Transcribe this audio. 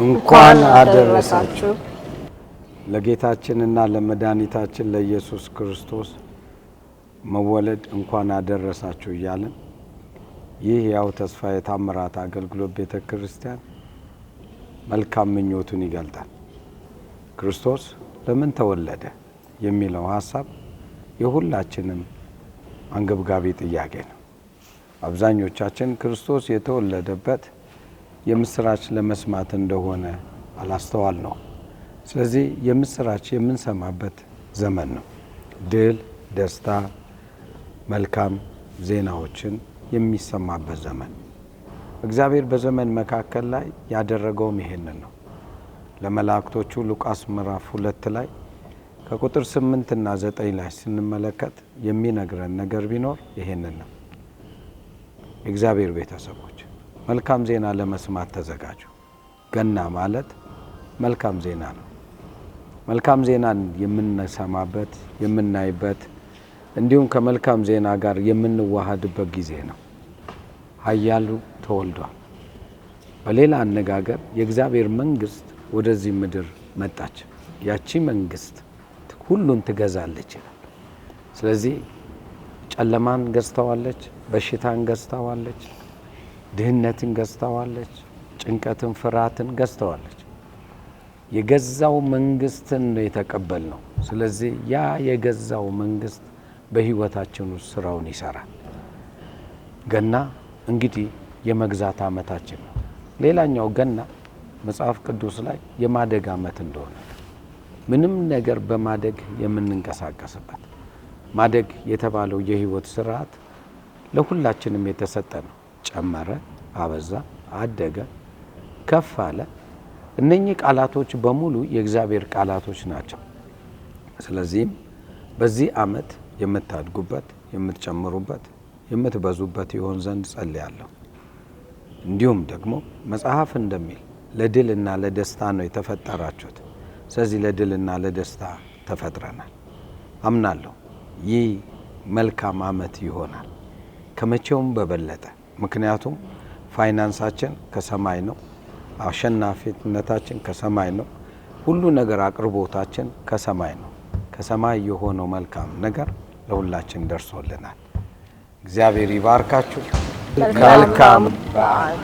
እንኳን አደረሳችሁ ለጌታችንና ለመድኃኒታችን ለኢየሱስ ክርስቶስ መወለድ እንኳን አደረሳችሁ እያልን ይህ ያው ተስፋ የታምራት አገልግሎት ቤተክርስቲያን መልካም ምኞቱን ይገልጣል። ክርስቶስ ለምን ተወለደ የሚለው ሐሳብ የሁላችንም አንገብጋቢ ጥያቄ ነው። አብዛኞቻችን ክርስቶስ የተወለደበት የምስራች ለመስማት እንደሆነ አላስተዋል ነው። ስለዚህ የምስራች የምንሰማበት ዘመን ነው። ድል፣ ደስታ፣ መልካም ዜናዎችን የሚሰማበት ዘመን። እግዚአብሔር በዘመን መካከል ላይ ያደረገውም ይሄንን ነው። ለመላእክቶቹ ሉቃስ ምዕራፍ 2 ላይ ከቁጥር 8 እና 9 ላይ ስንመለከት የሚነግረን ነገር ቢኖር ይሄንን ነው። እግዚአብሔር ቤተሰቦች መልካም ዜና ለመስማት ተዘጋጁ። ገና ማለት መልካም ዜና ነው። መልካም ዜናን የምንሰማበት የምናይበት እንዲሁም ከመልካም ዜና ጋር የምንዋሃድበት ጊዜ ነው። ኃያሉ ተወልዷል። በሌላ አነጋገር የእግዚአብሔር መንግስት ወደዚህ ምድር መጣች። ያቺ መንግስት ሁሉን ትገዛለች። ስለዚህ ጨለማን ገዝታዋለች፣ በሽታን ገዝታዋለች፣ ድህነትን ገዝታዋለች፣ ጭንቀትን፣ ፍርሃትን ገዝታዋለች። የገዛው መንግስትን የተቀበልነው። ስለዚህ ያ የገዛው መንግስት በህይወታችን ውስጥ ስራውን ይሰራል። ገና እንግዲህ የመግዛት ዓመታችን ነው። ሌላኛው ገና መጽሐፍ ቅዱስ ላይ የማደግ ዓመት እንደሆነ ምንም ነገር በማደግ የምንንቀሳቀስበት ማደግ የተባለው የህይወት ስርዓት ለሁላችንም የተሰጠ ነው። ጨመረ፣ አበዛ፣ አደገ፣ ከፍ አለ። እነኚህ ቃላቶች በሙሉ የእግዚአብሔር ቃላቶች ናቸው። ስለዚህም በዚህ ዓመት የምታድጉበት፣ የምትጨምሩበት፣ የምትበዙበት ይሆን ዘንድ ጸልያለሁ። እንዲሁም ደግሞ መጽሐፍ እንደሚል ለድልና ለደስታ ነው የተፈጠራችሁት። ስለዚህ ለድልና ለደስታ ተፈጥረናል። አምናለሁ ይህ መልካም ዓመት ይሆናል ከመቼውም በበለጠ። ምክንያቱም ፋይናንሳችን ከሰማይ ነው። አሸናፊነታችን ከሰማይ ነው። ሁሉ ነገር አቅርቦታችን ከሰማይ ነው። ከሰማይ የሆነው መልካም ነገር ለሁላችን ደርሶልናል። እግዚአብሔር ይባርካችሁ። መልካም በዓል።